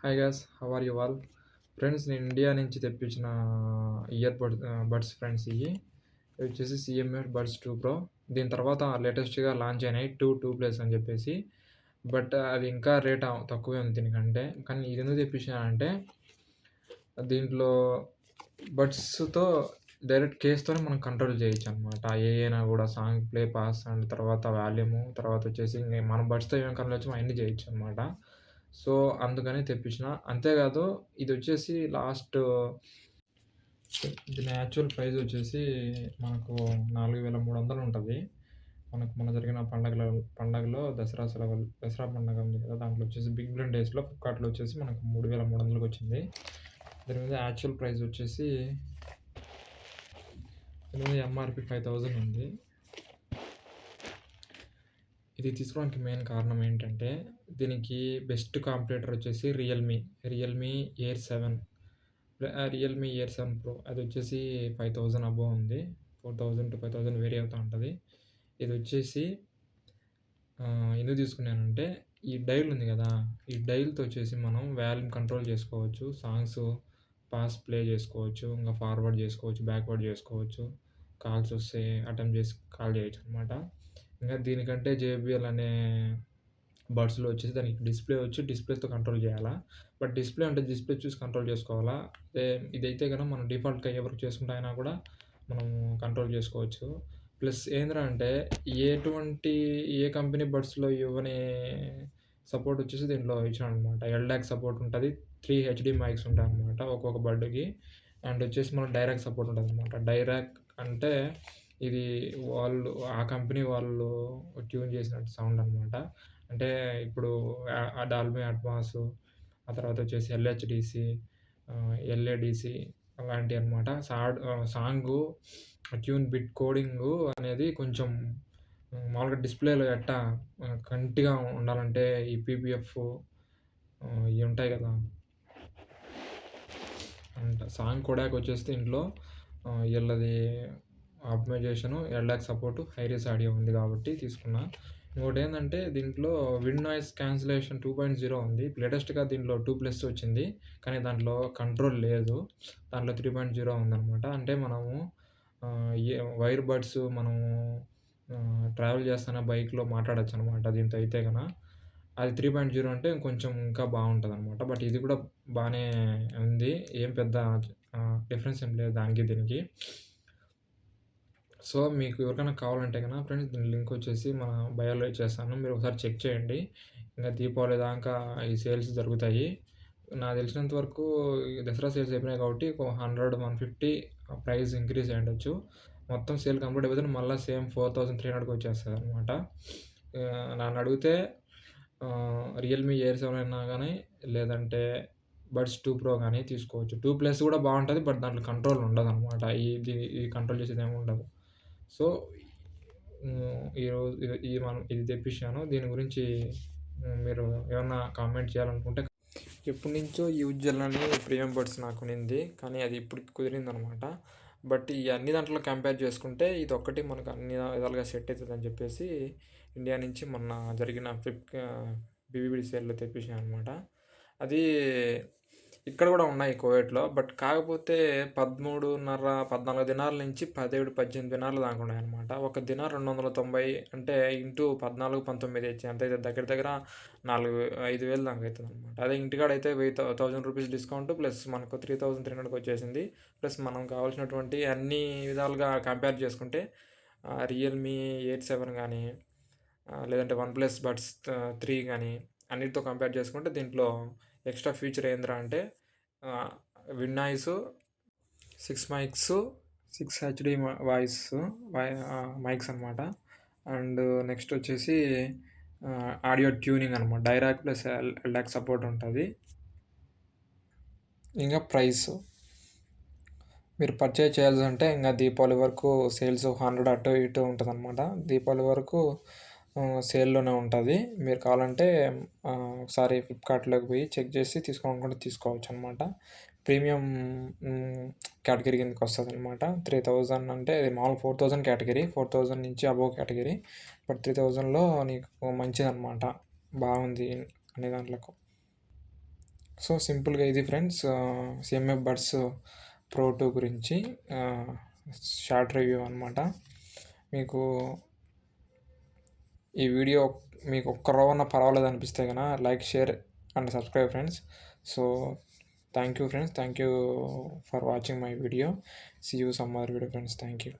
Hi guys, how are you all? Friends, నేను ఇండియా నుంచి తెప్పించిన బడ్స్ ఫ్రెండ్స్ ఇవి వచ్చేసి సిఎంఎఫ్ బడ్స్ 2 ప్రో. దీని తర్వాత లేటెస్ట్‌గా లాంచ్ అయినాయి 2 ప్లస్ అని చెప్పేసి. బట్ అది ఇంకా రేట్ తక్కువే ఉంది దీనికంటే. కానీ ఇది ఎందుకు తెప్పించానంటే దీంట్లో బడ్స్‌తో డైరెక్ట్ కేస్‌తోనే మనం కంట్రోల్ చేయొచ్చనమాట. ఏయైనా కూడా సాంగ్ ప్లే, పాస్ అండ్ తర్వాత వాల్యూము, తర్వాత వచ్చేసి మనం బడ్స్‌తో ఏమేమి కంట్రోల్ చేయొచ్చో అయన్నీ చేయొచ్చనమాట. సో, అందుకని తెప్పించిన. అంతేకాదు ఇదొచ్చేసి దీని యాక్చువల్ ప్రైస్ వచ్చేసి మనకు 4,300 ఉంటది. మనకు మొన్న జరిగిన పండగలో దసరా పండగ ఉంది కదా! దాంట్లో వచ్చేసి బిగ్ బిలియన్ డేస్‌లో ఫ్లిప్‌కార్ట్‌లో వచ్చేసి మనకు 3,300కి వచ్చింది. దీని మీద యాక్చువల్ ప్రైస్ వచ్చేసి దీని మీద ఎంఆర్‌పీ 5,000 ఉంది. ఇది తీసుకోవడానికి మెయిన్ కారణం ఏంటంటే, దీనికి బెస్ట్ కాంపిటీటర్ వచ్చేసి రియల్‌మీ ఎయిర్ 7 ప్రో అదొచ్చేసి 5,000 అబోవ్ ఉంది. 4,000-5,000 వేరీ అవుతా ఉంటది. ఇదొచ్చేసి ఎందుకు తీసుకున్నానంటే, ఈ డైల్ ఉంది గదా! ఈ డైల్‌తో వచ్చేసి మనం వాల్యూమ్ కంట్రోల్ చేసుకోవచ్చు. సాంగ్స్ పాస్, ప్లే చేసుకోవచ్చు. ఇంగా ఫార్వర్డ్ చేసుకోవచ్చు, బ్యాక్‌వర్డ్ చేసుకోవచ్చు. కాల్స్ వస్తే అటెంప్ట్ చేసి కాల్ చేయొచ్చనమాట. ఇంగా దీనికంటే జేబీఎల్ అనే బడ్స్‌లో వచ్చేసి దానికి డిస్ప్లేతో కంట్రోల్ చేయాలా. బట్ డిస్ప్లే చూసి కంట్రోల్ చేసుకోవాలా. ఇదైతే గనక మనం డిఫాల్ట్‌గా ఏ వర్క్ చేసుకుంటా అయినా కూడా మనం కంట్రోల్ చేసుకోవచ్చు. ప్లస్ ఏందిరా అంటే ఏ కంపెనీ బడ్స్‌లో ఇవ్వని సపోర్ట్ వచ్చేసి దీంట్లో ఇచ్చినాడనమాట. ఎల్డాక్ సపోర్ట్ ఉంటది. 3 హెచ్‌డి మైక్స్ ఉంటాయన్నమాట ఒక్కొక్క బడ్‌కి. అండ్ వచ్చేసి మనకు డైరాక్ సపోర్ట్ ఉంటదనమాట. డైరాక్ అంటే ఇది ఆ కంపెనీ వాళ్ళు ట్యూన్ చేసిన సౌండ్ అనమాట. అంటే ఇప్పుడు డాల్బీ అట్మాస్, ఆ తర్వాత వచ్చేసి ఎల్‌హెచ్‌డిసి, ఎల్ఏడిసి అలాంటియన్నమాట. సాంగు బిట్ కోడింగు అనేది కొంచెం మామూలుగా డిస్‌ప్లేలో కంటిగా ఉండాలంటే ఈ పీపీఎఫ్ ఇయి ఉంటాయి కదా! సాంగ్ కొడాక్ వచ్చేసి దీంట్లో ఈళ్ళది ఆప్టిమైజేషను, ఎల్డాక్ సపోర్టు, హైరేస్ ఆడియో ఉంది కాబట్టి తీసుకున్నా. ఇంకోటేందంటే దీంట్లో విండ్ నాయిస్ క్యాన్సిలేషన్ 2.0 ఉంది. లేటెస్ట్‌గా దీంట్లో 2 ప్లస్ వచ్చింది. కానీ దాంట్లో కంట్రోల్ లేదు. దాంట్లో 3.0 ఉందనమాట. అంటే మనము వైర్ బడ్స్ మనము ట్రావెల్ చేస్తున్న బైక్‌లో మాట్లాడొచ్చనమాట దీంతో అయితే అది 3.0 అంటే కొంచెం ఇంకా బావుంటదనమాట. బట్ ఇది కూడా బానే ఉంది. ఏం పెద్ద డిఫరెన్స్ ఏం లేదు దానికి దీనికి. సో, మీకు ఎవరికైనా కావాలంటే ఫ్రెండ్స్ దీని లింక్ వచ్చేసి మన బయోలో ఇచ్చేస్తాను. మీరు ఒకసారి చెక్ చేయండి. ఇంగా దీపావళి దాకా ఈ సేల్స్ జరుగుతాయి. నాకు తెలిసినంత వరకు ఈ దసరా సేల్స్ అయిపోయినాయి కాబట్టి ఒక 100, 150 ప్రైస్ ఇంక్రీజ్ అయ్యుండొచ్చు. మొత్తం సేల్ కంప్లీట్ అయిపోతే మళ్ళా సేమ్ 4,300కి వచ్చేస్తదనమాట. నన్నడిగితే రియల్‌మీ ఎయిర్ 7 అయినా గానీ, లేదంటే బడ్స్ 2 ప్రో గానీ తీసుకోవచ్చు. 2 ప్లస్ కూడా బావుంటది. బట్ దాంట్లో కంట్రోల్ ఉండదనమాట. ఇది కంట్రోల్ చేసేదేమి ఉండదు. సో, ఈరోజు ఇది తెప్పించాను. దీని గురించి మీరు ఏమన్నా కామెంట్ చేయాలనుకుంటే ఎప్పటినుంచో యూజ్ చేయాలని ప్రీమియం బడ్స్ నాకునింది. కానీ అది ఇప్పటికి కుదిరిందనమాట. బట్ ఈ అన్ని దాంట్లో కంపేర్ చేసుకుంటే ఇదొక్కటి మనకు అన్ని విధాలుగా సెట్ అయితదని చెప్పేసి ఇండియా నుంచి మొన్న జరిగిన బీబీబీ సేల్‌లో తెప్పించాననమాట. అది ఇక్కడ కూడా ఉన్నాయి కువైట్‌లో. బట్ కాకపోతే 13.5, 14 దినాల నుంచి 17, 18 దినాల దాకా ఉన్నాయన్నమాట. ఒక దినార్ 290 అంటే ఇంటూ 14, 19 ఎంతైతది దగ్గర దగ్గర 5,000 దాకా అయితదనమాట. అదే ఇంటికాడైతే 1000 రూపీస్ డిస్కౌంట్ ప్లస్ మనకు 3,300కి వచ్చేసింది. ప్లస్ మనం కావాల్సినటువంటి అన్ని విధాలుగా కంపేర్ చేసుకుంటే రియల్‌మీ ఎయిట్ 7 గానీ, లేదంటే వన్‌ప్లస్ బడ్స్ 3 గానీ అన్నిటితో కంపేర్ చేసుకుంటే దీంట్లో ఎక్స్ట్రా ఫీచర్ ఏందిరా అంటే win noise, 6 mics, 6 HD voice mics అనమాట. అండ్ నెక్స్ట్ వచ్చేసి ఆడియో ట్యూనింగ్ అనమాట. డైరాక్ ప్లస్ ఎల్డాక్ సపోర్ట్ ఉంటది. ఇంకా ప్రైస్ మీరు పర్చేజ్ చేయాల్సంటే ఇంగా దీపావళి వరకు సేల్స్ 100 అటు ఇటు ఉంటదనమాట. దీపావళి వరకు సేల్‌లోనే ఉంటది. మీరు కావాలంటే ఒకసారి ఫ్లిప్‌కార్ట్‌లోకి పోయి చెక్ చేసి తీసుకోవాలనుకుంటే తీసుకోవచ్చనమాట. Premium category కిందకొస్తదనమాట. 3,000 అంటే అది మామూలుగా 4,000 కేటగిరీ. 4,000 నుంచి అబోవ్ కేటగిరీ. బట్ 3,000లో నీకు మంచిదనమాట. బాగుంది అన్ని దాంట్లకు. సో సింపుల్గా ఇది ఫ్రెండ్స్ సిఎంఎఫ్ బడ్స్ ప్రో 2 గురించి షార్ట్ రివ్యూ అనమాట. మీకు ఈ వీడియో మీకు ఒక్క రవ్వన్నా పర్వాలేదు అనిపిస్తే కనుక like, share and subscribe friends. So thank you friends, thank you for watching my video. See you some other video friends. Thank you.